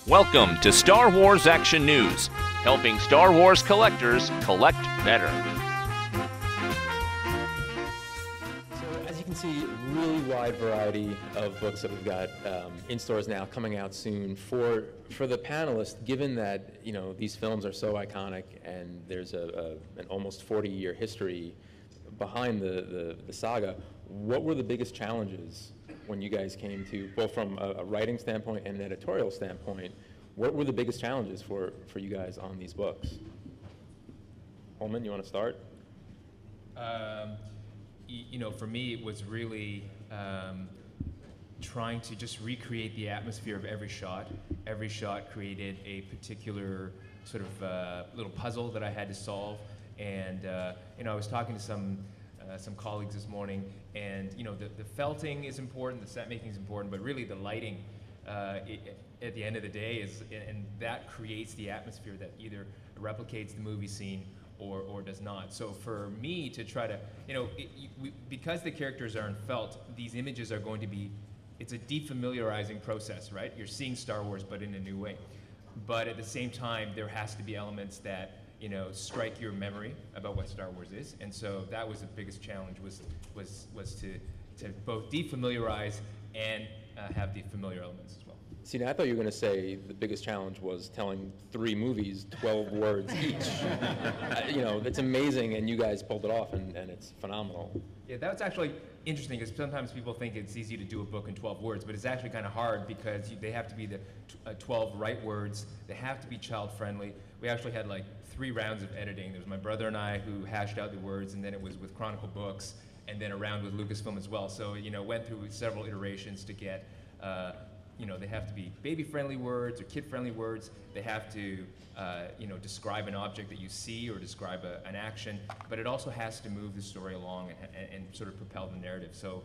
Welcome to Star Wars Action News, helping Star Wars collectors collect better. So as you can see, really wide variety of books that we've got in stores now, coming out soon. For the panelists, given that these films are so iconic and there's an almost 40-year history behind the saga, what were the biggest challenges when you guys came to, both from a writing standpoint and an editorial standpoint, what were the biggest challenges for you guys on these books? Holman, you want to start? For me, it was really trying to just recreate the atmosphere of every shot. Every shot created a particular sort of little puzzle that I had to solve. And I was talking to some colleagues this morning, and the felting is important, the set making is important, but really the lighting at the end of the day is, and that creates the atmosphere that either replicates the movie scene or does not. So for me to try to, because the characters are in felt, these images are going to be, it's a defamiliarizing process, right? You're seeing Star Wars, but in a new way. But at the same time, there has to be elements that strike your memory about what Star Wars is, and so that was the biggest challenge, was to both defamiliarize and have the familiar elements as well. See, now I thought you were going to say the biggest challenge was telling 3 movies, 12 words each. It's amazing, and you guys pulled it off, and it's phenomenal. Yeah, that's actually interesting, because sometimes people think it's easy to do a book in 12 words, but it's actually kind of hard because they have to be the 12 right words. They have to be child-friendly. We actually had like 3 rounds of editing. There was my brother and I who hashed out the words, and then it was with Chronicle Books, and then a round with Lucasfilm as well. So, went through several iterations to get, they have to be baby-friendly words or kid-friendly words. They have to, describe an object that you see or describe an action, but it also has to move the story along and sort of propel the narrative. So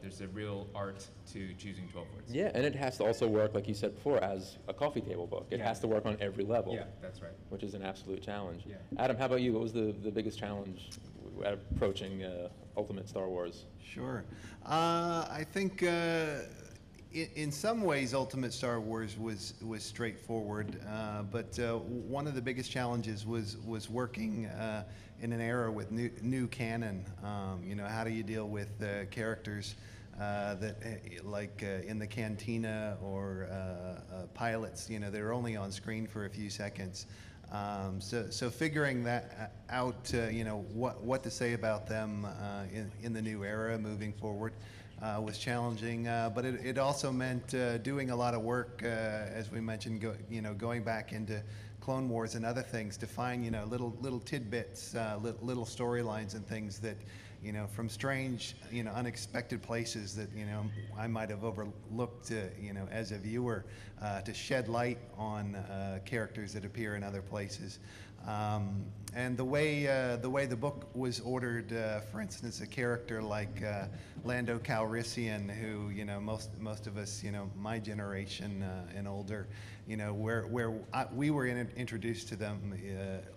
there's a real art to choosing 12 words. Yeah, and it has to also work, like you said before, as a coffee table book. It has to work on every level. Yeah, that's right. Which is an absolute challenge. Yeah. Adam, how about you? What was the biggest challenge at approaching Ultimate Star Wars? Sure. I think in some ways Ultimate Star Wars was straightforward, but one of the biggest challenges was working in an era with new canon. How do you deal with characters that like in the cantina or pilots, they're only on screen for a few seconds. So figuring that out, what to say about them in the new era moving forward was challenging, but it also meant doing a lot of work, as we mentioned, going back into Clone Wars and other things to find little tidbits, little storylines and things that from strange unexpected places that I might have overlooked as a viewer, to shed light on characters that appear in other places. And the way the book was ordered, for instance, a character like Lando Calrissian, who most of us, my generation and older, where we were introduced to them,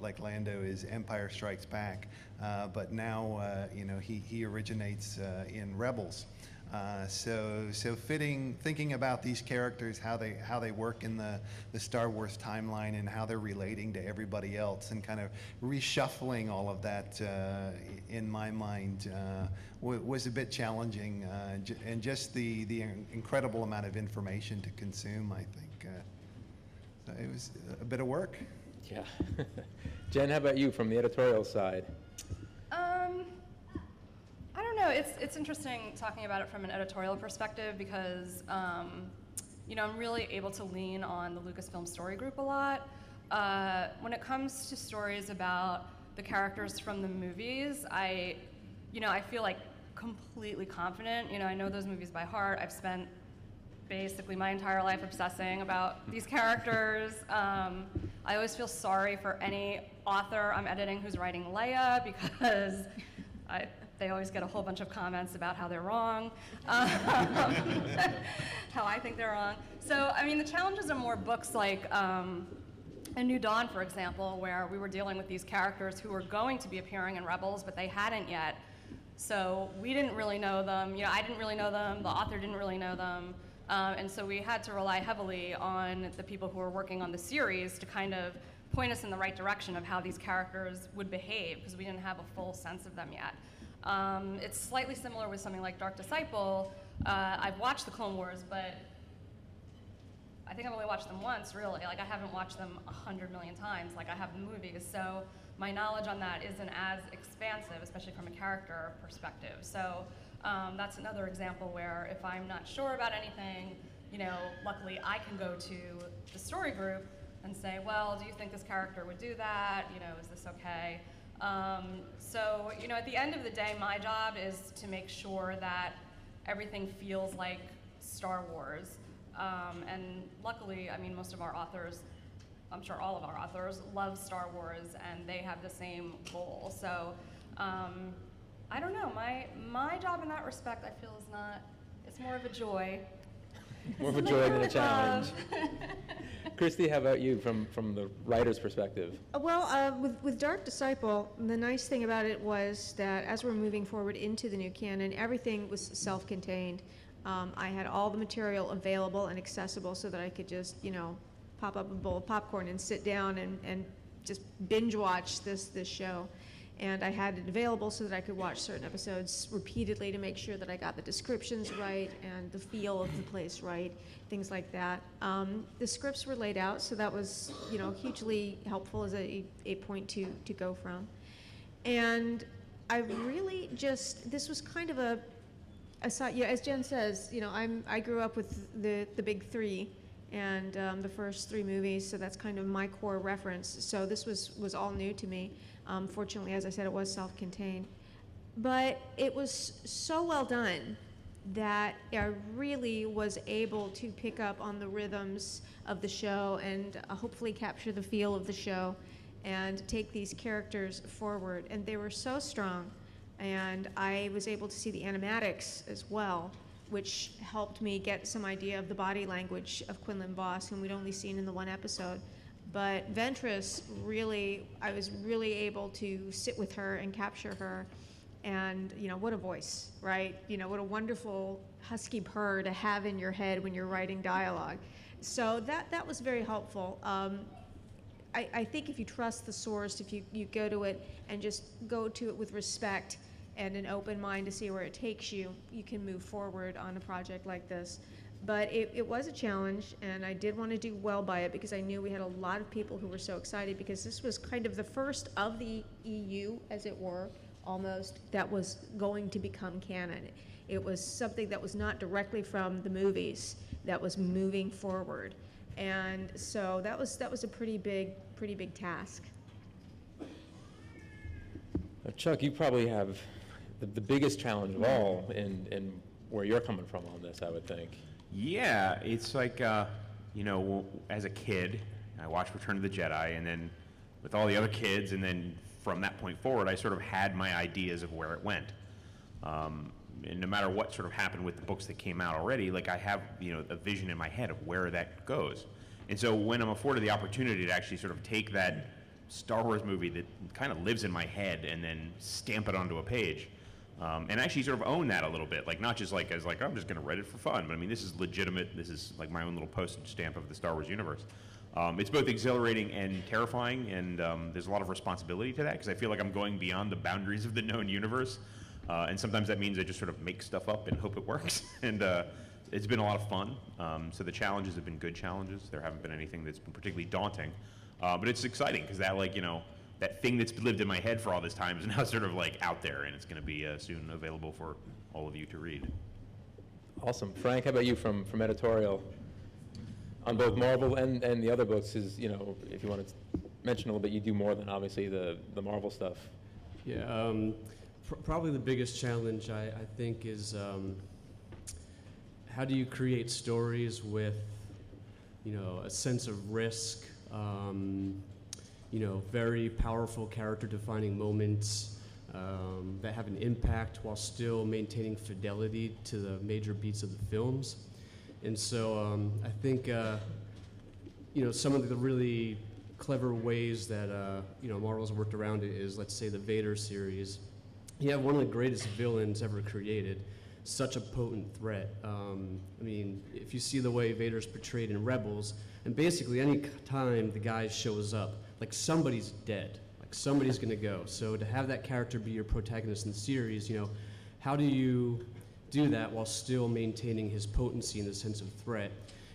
like Lando is Empire Strikes Back, but now he originates in Rebels. So thinking about these characters, how they work in the Star Wars timeline and how they're relating to everybody else, and kind of reshuffling all of that in my mind was a bit challenging, and just the incredible amount of information to consume, I think. So it was a bit of work. Yeah. Jen, how about you from the editorial side? I don't know. It's interesting talking about it from an editorial perspective because, I'm really able to lean on the Lucasfilm story group a lot. When it comes to stories about the characters from the movies, I feel like completely confident. I know those movies by heart. I've spent basically my entire life obsessing about these characters. I always feel sorry for any author I'm editing who's writing Leia because they always get a whole bunch of comments about how they're wrong, how I think they're wrong. So, the challenges are more books like A New Dawn, for example, where we were dealing with these characters who were going to be appearing in Rebels, but they hadn't yet. So we didn't really know them. I didn't really know them. The author didn't really know them. And so we had to rely heavily on the people who were working on the series to kind of point us in the right direction of how these characters would behave, because we didn't have a full sense of them yet. It's slightly similar with something like Dark Disciple. I've watched the Clone Wars, but I think I've only watched them once, really. Like, I haven't watched them 100 million times like I have the movies. So my knowledge on that isn't as expansive, especially from a character perspective. So that's another example where if I'm not sure about anything, you know, luckily I can go to the story group and say, well, do you think this character would do that? You know, is this okay? So, you know, at the end of the day, my job is to make sure that everything feels like Star Wars. And luckily, I mean, most of our authors, I'm sure all of our authors, love Star Wars, and they have the same goal. So, I don't know, my job in that respect, I feel is not, it's more of a joy. More of a joy than a challenge. Christy, how about you from the writer's perspective? Well, with Dark Disciple, the nice thing about it was that as we're moving forward into the new canon, everything was self-contained. I had all the material available and accessible so that I could just, you know, pop up a bowl of popcorn and sit down and just binge watch this show. And I had it available so that I could watch certain episodes repeatedly to make sure that I got the descriptions right and the feel of the place right, things like that. The scripts were laid out, so that was, you know, hugely helpful as a point to go from. And I really just, this was kind of yeah, as Jen says, you know, I grew up with the big three and the first three movies, so that's kind of my core reference. So this was all new to me. Fortunately, as I said, it was self-contained. But it was so well done that I really was able to pick up on the rhythms of the show and hopefully capture the feel of the show and take these characters forward. And they were so strong. And I was able to see the animatics as well, which helped me get some idea of the body language of Quinlan Vos, whom we'd only seen in the one episode. But Ventress, really, I was really able to sit with her and capture her. And, you know, what a voice, right? You know, what a wonderful husky purr to have in your head when you're writing dialogue. So that was very helpful. I think if you trust the source, if you go to it and just go to it with respect and an open mind to see where it takes you, you can move forward on a project like this. But it was a challenge, and I did want to do well by it because I knew we had a lot of people who were so excited because this was kind of the first of the EU, as it were, almost, that was going to become canon. It was something that was not directly from the movies, that was moving forward. And so that was a pretty big task. Chuck, you probably have the biggest challenge of all in where you're coming from on this, I would think. Yeah, it's like, you know, as a kid, I watched Return of the Jedi, and then with all the other kids, and then from that point forward, I sort of had my ideas of where it went. And no matter what sort of happened with the books that came out already, like I have, you know, a vision in my head of where that goes. And so when I'm afforded the opportunity to actually sort of take that Star Wars movie that kind of lives in my head and then stamp it onto a page, and actually sort of own that a little bit, like not just like as like, I'm just going to write it for fun, but I mean, this is legitimate. This is like my own little postage stamp of the Star Wars universe. It's both exhilarating and terrifying, and there's a lot of responsibility to that because I feel like I'm going beyond the boundaries of the known universe. And sometimes that means I just sort of make stuff up and hope it works. And it's been a lot of fun. So the challenges have been good challenges. There haven't been anything that's been particularly daunting. But it's exciting because that, like, you know, that thing that's lived in my head for all this time is now sort of like out there, and it's going to be soon available for all of you to read. Awesome. Frank, how about you from editorial? On both Marvel and the other books, is, you know, if you want to mention a little bit, you do more than obviously the Marvel stuff. Yeah, probably the biggest challenge I think is how do you create stories with, you know, a sense of risk, you know, very powerful character-defining moments that have an impact while still maintaining fidelity to the major beats of the films. And so I think, you know, some of the really clever ways that, you know, Marvel's worked around it is, let's say, the Vader series. You have one of the greatest villains ever created, such a potent threat. I mean, if you see the way Vader's portrayed in Rebels, and basically any time the guy shows up, like somebody's dead, like somebody's gonna go. So to have that character be your protagonist in the series, you know, how do you do that while still maintaining his potency and the sense of threat?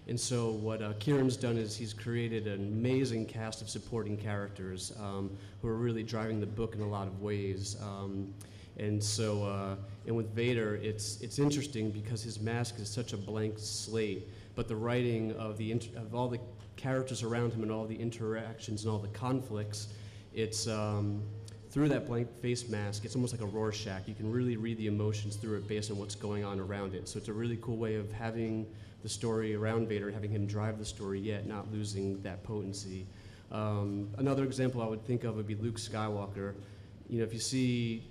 And so what Kieran's done is he's created an amazing cast of supporting characters who are really driving the book in a lot of ways. And with Vader, it's interesting because his mask is such a blank slate, but the writing of all the characters around him and all the interactions and all the conflicts, it's through that blank face mask, it's almost like a Rorschach. You can really read the emotions through it based on what's going on around it. So it's a really cool way of having the story around Vader, having him drive the story, yet not losing that potency. Another example I would think of would be Luke Skywalker. You know, if you see,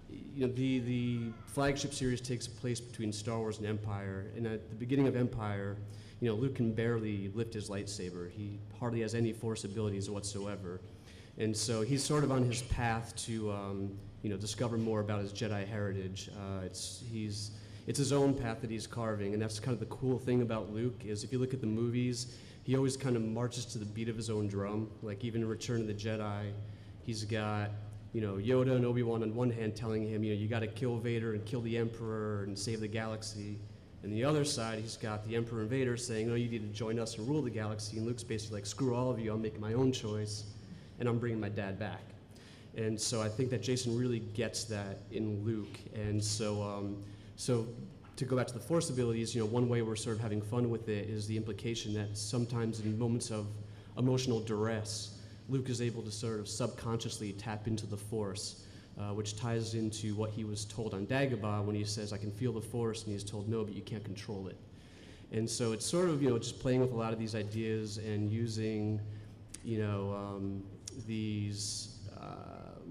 you know, the flagship series takes place between Star Wars and Empire, and at the beginning of Empire, you know, Luke can barely lift his lightsaber. He hardly has any Force abilities whatsoever. And so he's sort of on his path to, you know, discover more about his Jedi heritage. It's his own path that he's carving, and that's kind of the cool thing about Luke, is if you look at the movies, he always kind of marches to the beat of his own drum. Like even in Return of the Jedi, he's got, you know, Yoda and Obi-Wan on one hand telling him, you know, you got to kill Vader and kill the Emperor and save the galaxy. And the other side, he's got the Emperor and Vader saying, oh, you need to join us and rule the galaxy. And Luke's basically like, screw all of you, I'm making my own choice, and I'm bringing my dad back. And so I think that Jason really gets that in Luke. And so to go back to the Force abilities, you know, one way we're sort of having fun with it is the implication that sometimes in moments of emotional duress, Luke is able to sort of subconsciously tap into the Force, which ties into what he was told on Dagobah when he says, I can feel the Force, and he's told, no, but you can't control it. And so it's sort of, you know, just playing with a lot of these ideas and using, you know, these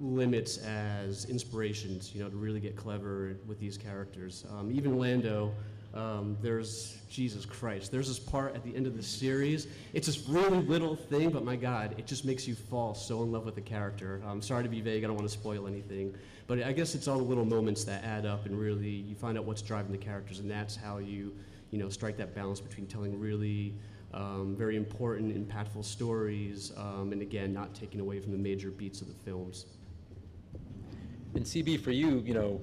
limits as inspirations, you know, to really get clever with these characters. Even Lando, there's, Jesus Christ, there's this part at the end of the series. It's this really little thing, but my God, it just makes you fall so in love with the character. I'm sorry to be vague, I don't want to spoil anything, but I guess it's all the little moments that add up, and really you find out what's driving the characters, and that's how you know, strike that balance between telling really very important, impactful stories, and again, not taking away from the major beats of the films. And CB, for you, you know,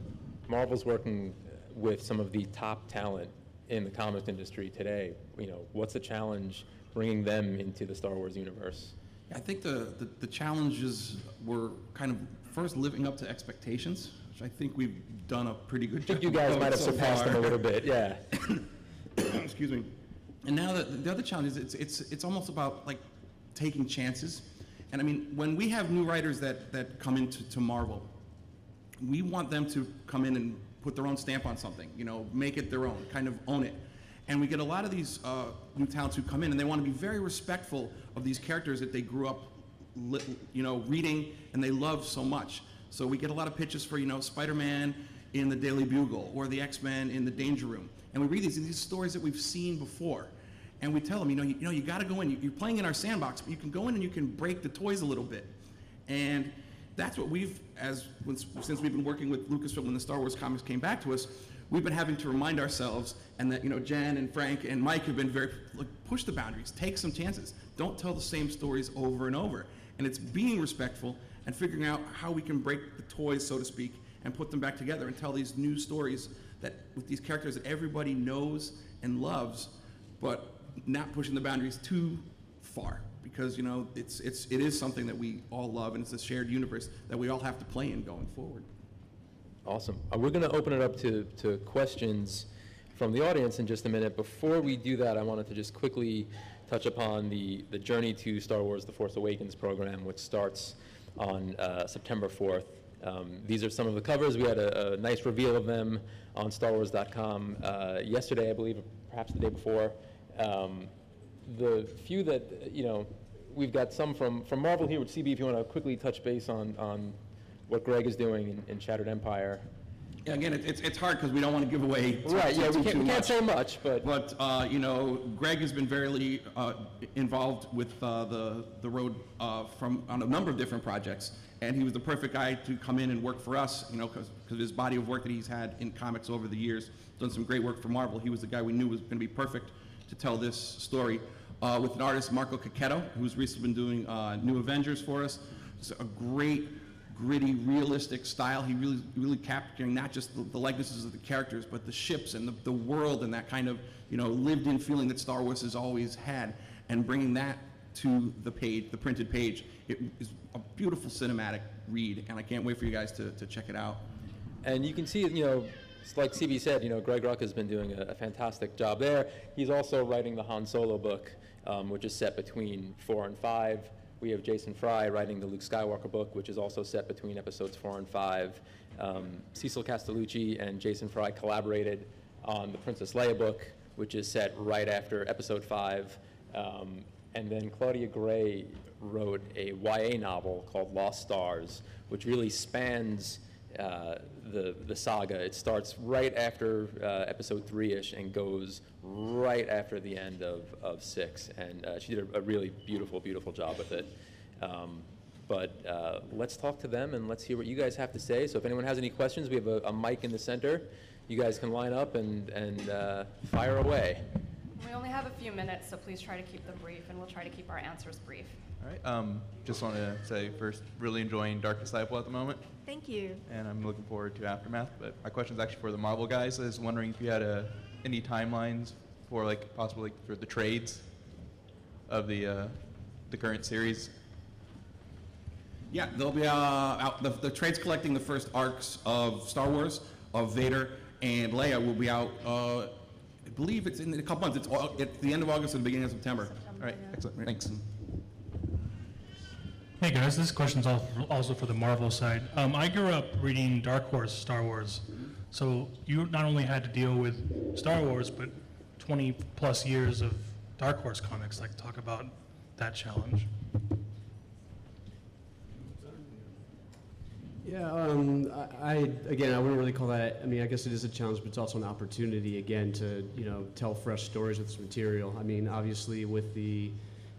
Marvel's working with some of the top talent in the comics industry today. You know, what's the challenge bringing them into the Star Wars universe? I think the challenges were kind of first living up to expectations, which I think we've done a pretty good job. I think you guys might have surpassed them a little bit, yeah. Excuse me. And now the other challenge is it's almost about like taking chances. And I mean, when we have new writers that come into Marvel, we want them to come in and put their own stamp on something, you know, make it their own, kind of own it. And we get a lot of these new talents who come in and they want to be very respectful of these characters that they grew up, you know, reading and they love so much. So we get a lot of pitches for, you know, Spider-Man in the Daily Bugle or the X-Men in the Danger Room. And we read these stories that we've seen before. And we tell them, you got to go in. You're playing in our sandbox, but you can go in and you can break the toys a little bit. And that's what since we've been working with Lucasfilm when the Star Wars comics came back to us, we've been having to remind ourselves, and that, you know, Jen and Frank and Mike have been very, like, push the boundaries, take some chances. Don't tell the same stories over and over. And it's being respectful and figuring out how we can break the toys, so to speak, and put them back together and tell these new stories that with these characters that everybody knows and loves, but not pushing the boundaries too far, because, you know, it is something that we all love, and it's a shared universe that we all have to play in going forward. Awesome. We're going to open it up to questions from the audience in just a minute. Before we do that, I wanted to just quickly touch upon the Journey to Star Wars The Force Awakens program, which starts on September 4th. These are some of the covers. We had a nice reveal of them on StarWars.com yesterday, I believe, or perhaps the day before. The few that, you know, we've got some from Marvel here with CB, if you want to quickly touch base on what Greg is doing in Shattered Empire. Yeah, again, it's hard because we don't want to give away Right, yeah, we too can't much. say much, but. But, you know, Greg has been very involved with the road on a number of different projects. And he was the perfect guy to come in and work for us, you know, because of his body of work that he's had in comics over the years. Done some great work for Marvel. He was the guy we knew was going to be perfect to tell this story. With an artist, Marco Cacchetto, who's recently been doing New Avengers for us. It's a great, gritty, realistic style. He really capturing not just the likenesses of the characters, but the ships and the world and that kind of, you know, lived-in feeling that Star Wars has always had, and bringing that to the page, the printed page. It is a beautiful cinematic read, and I can't wait for you guys to check it out. And you can see, you know, it's like CB said, you know, Greg Rucka has been doing a fantastic job there. He's also writing the Han Solo book, which is set between 4 and 5. We have Jason Fry writing the Luke Skywalker book, which is also set between episodes 4 and 5. Cecil Castellucci and Jason Fry collaborated on the Princess Leia book, which is set right after episode 5. And then Claudia Gray wrote a YA novel called Lost Stars, which really spans the saga. It starts right after episode 3-ish and goes right after the end of 6. And she did a really beautiful, beautiful job with it. But let's talk to them and let's hear what you guys have to say. So if anyone has any questions, we have a mic in the center. You guys can line up and fire away. We only have a few minutes, so please try to keep them brief, and we'll try to keep our answers brief. All right. Just want to say first, really enjoying Dark Disciple at the moment, Thank you. and I'm looking forward to Aftermath. But my question is actually for the Marvel guys. I was wondering if you had any timelines for like possibly for the trades of the current series. Yeah, they'll be out. The trade's collecting the first arcs of Star Wars, of Vader, and Leia will be out. I believe it's in a couple months. It's the end of August and the beginning of September. All right. Excellent. Thanks. Hey guys, this question's also for the Marvel side. I grew up reading Dark Horse Star Wars, so you not only had to deal with Star Wars, but 20 plus years of Dark Horse comics. Like, talk about that challenge. Yeah, I wouldn't really call that, I mean, I guess it is a challenge, but it's also an opportunity, again, to, you know, tell fresh stories with this material. I mean, obviously with the,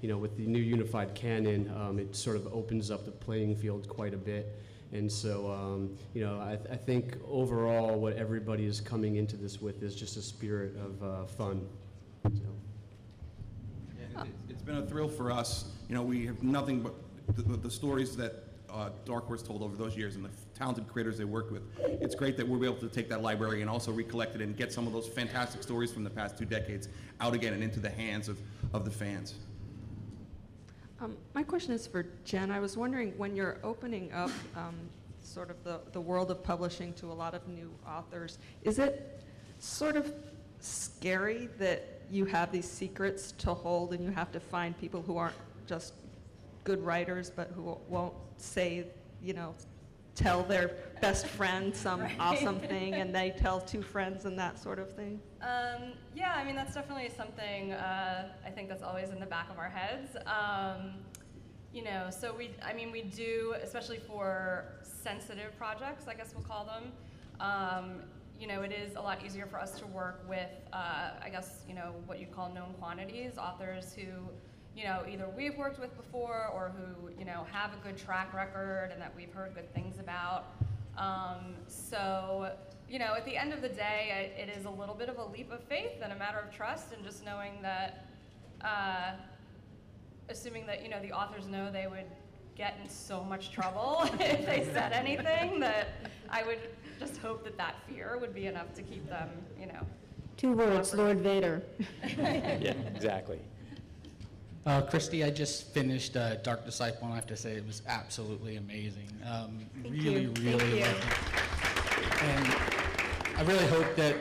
you know, with the new unified canon, it sort of opens up the playing field quite a bit. And so, you know, I think overall what everybody is coming into this with is just a spirit of fun. So. Yeah, it's been a thrill for us. You know, we have nothing but the stories that Dark Horse told over those years and the talented creators they worked with. It's great that we're able to take that library and also recollect it and get some of those fantastic stories from the past 2 decades out again and into the hands of the fans. My question is for Jen. I was wondering, when you're opening up sort of the world of publishing to a lot of new authors, is it sort of scary that you have these secrets to hold and you have to find people who aren't just good writers but who won't say, you know, tell their best friend some awesome thing and they tell 2 friends and that sort of thing? Yeah, I mean, that's definitely something I think that's always in the back of our heads. You know, so we do, especially for sensitive projects, I guess we'll call them, you know, it is a lot easier for us to work with, I guess, you know, what you call known quantities, authors who, you know, either we've worked with before or who, you know, have a good track record and that we've heard good things about. So, you know, at the end of the day, it is a little bit of a leap of faith and a matter of trust, and just knowing that, assuming that, you know, the authors know they would get in so much trouble if they said anything, that I would just hope that that fear would be enough to keep them, you know. 2 words, Lord Vader. Yeah, exactly. Christy, I just finished Dark Disciple, and I have to say it was absolutely amazing. Thank really, you. really Thank loved it. And I really hope that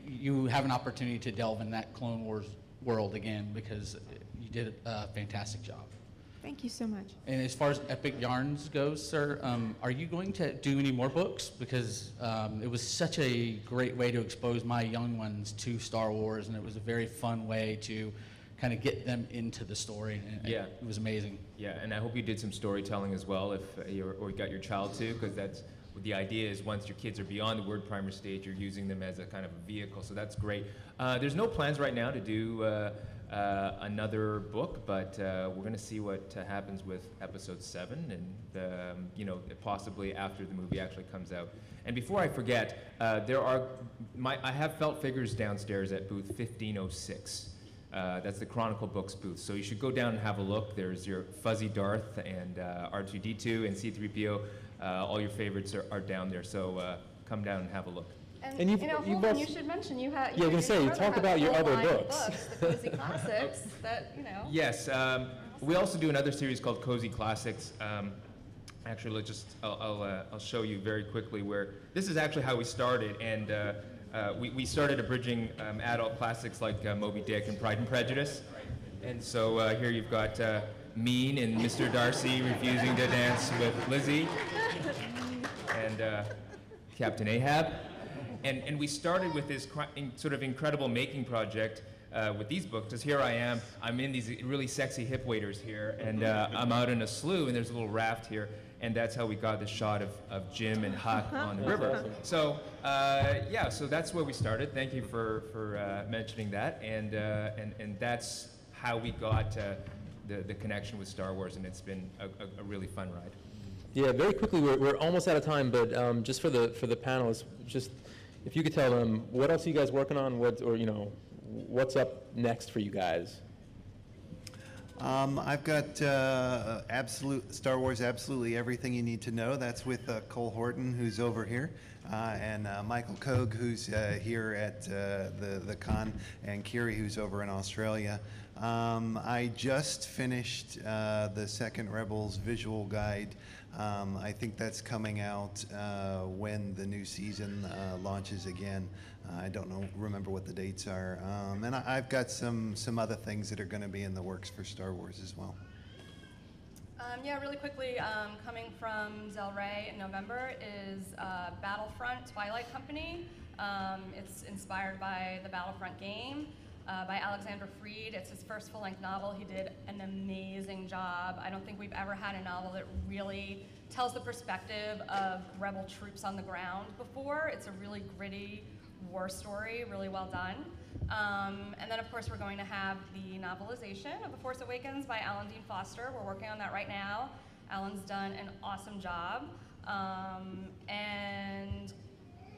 you have an opportunity to delve in that Clone Wars world again, because you did a fantastic job. Thank you so much. And as far as Epic Yarns goes, sir, are you going to do any more books? Because it was such a great way to expose my young ones to Star Wars, and it was a very fun way to kind of get them into the story. And Yeah. It was amazing. Yeah, and I hope you did some storytelling as well, if you got your child to, because the idea is once your kids are beyond the word primer stage, you're using them as a kind of a vehicle. So that's great. There's no plans right now to do another book, but we're going to see what happens with episode 7, and you know, possibly after the movie actually comes out. And before I forget, I have felt figures downstairs at booth 1506. That's the Chronicle Books booth. So you should go down and have a look. There's your Fuzzy Darth and R2-D2 and C-3PO. All your favorites are down there. So come down and have a look. And you know, hold on, you should mention you have. Yeah, I was gonna say, you talk about your other books. The Cozy Classics that, you know. Yes, we also do another series called Cozy Classics. Actually, I'll show you very quickly where this is actually how we started, and we started abridging adult classics like Moby Dick and Pride and Prejudice, and so here you've got Mean and Mr. Darcy refusing to dance with Lizzie, and Captain Ahab. And we started with this sort of incredible making project with these books, because here I am, I'm in these really sexy hip waders here, and I'm out in a slough, and there's a little raft here, and that's how we got the shot of Jim and Huck on the river. So, yeah, so that's where we started. Thank you for mentioning that, and that's how we got the connection with Star Wars, and it's been a really fun ride. Yeah, very quickly, we're almost out of time, but just for the panelists, just if you could tell them, what else are you guys working on, what's up next for you guys? I've got Star Wars Absolutely Everything You Need to Know. That's with Cole Horton, who's over here, and Michael Koch, who's here at the con, and Kiri, who's over in Australia. I just finished the second Rebels visual guide. I think that's coming out when the new season launches again. I don't remember what the dates are. And I've got some other things that are going to be in the works for Star Wars as well. Yeah, really quickly, coming from Del Rey in November is Battlefront Twilight Company. It's inspired by the Battlefront game. By Alexander Freed. It's his first full-length novel. He did an amazing job. I don't think we've ever had a novel that really tells the perspective of rebel troops on the ground before. It's a really gritty war story, really well done. And then, of course, we're going to have the novelization of The Force Awakens by Alan Dean Foster. We're working on that right now. Alan's done an awesome job. And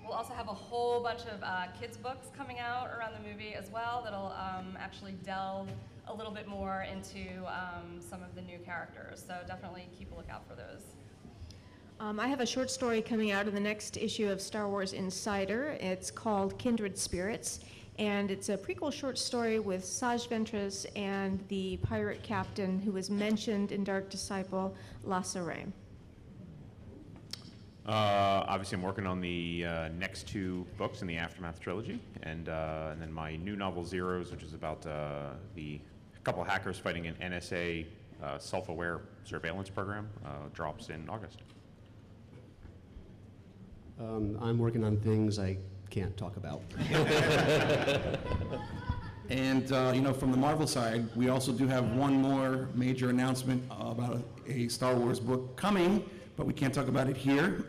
we'll also have a whole bunch of kids' books coming out around the movie as well that'll actually delve a little bit more into some of the new characters. So definitely keep a lookout for those. I have a short story coming out in the next issue of Star Wars Insider. It's called Kindred Spirits, and it's a prequel short story with Saj Ventress and the pirate captain who was mentioned in Dark Disciple, La Sirene. Obviously, I'm working on the next 2 books in the Aftermath trilogy, and then my new novel, Zeros, which is about the couple hackers fighting an NSA self-aware surveillance program, drops in August. I'm working on things I can't talk about. And from the Marvel side, we also do have one more major announcement about a Star Wars book coming, but we can't talk about it here.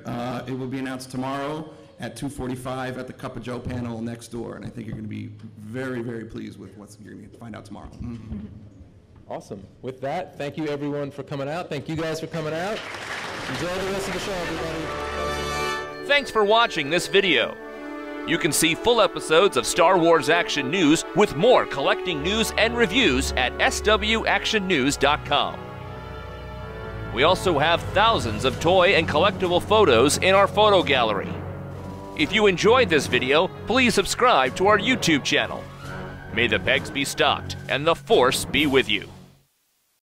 It will be announced tomorrow at 2:45 at the Cup of Joe panel next door, and I think you're going to be very, very pleased with what you're going to find out tomorrow. Mm-hmm. Awesome. With that, thank you everyone for coming out. Thank you guys for coming out. Enjoy the rest of the show, everybody. Thanks for watching this video. You can see full episodes of Star Wars Action News with more collecting news and reviews at swactionnews.com. We also have thousands of toy and collectible photos in our photo gallery. If you enjoyed this video, please subscribe to our YouTube channel. May the pegs be stocked and the Force be with you.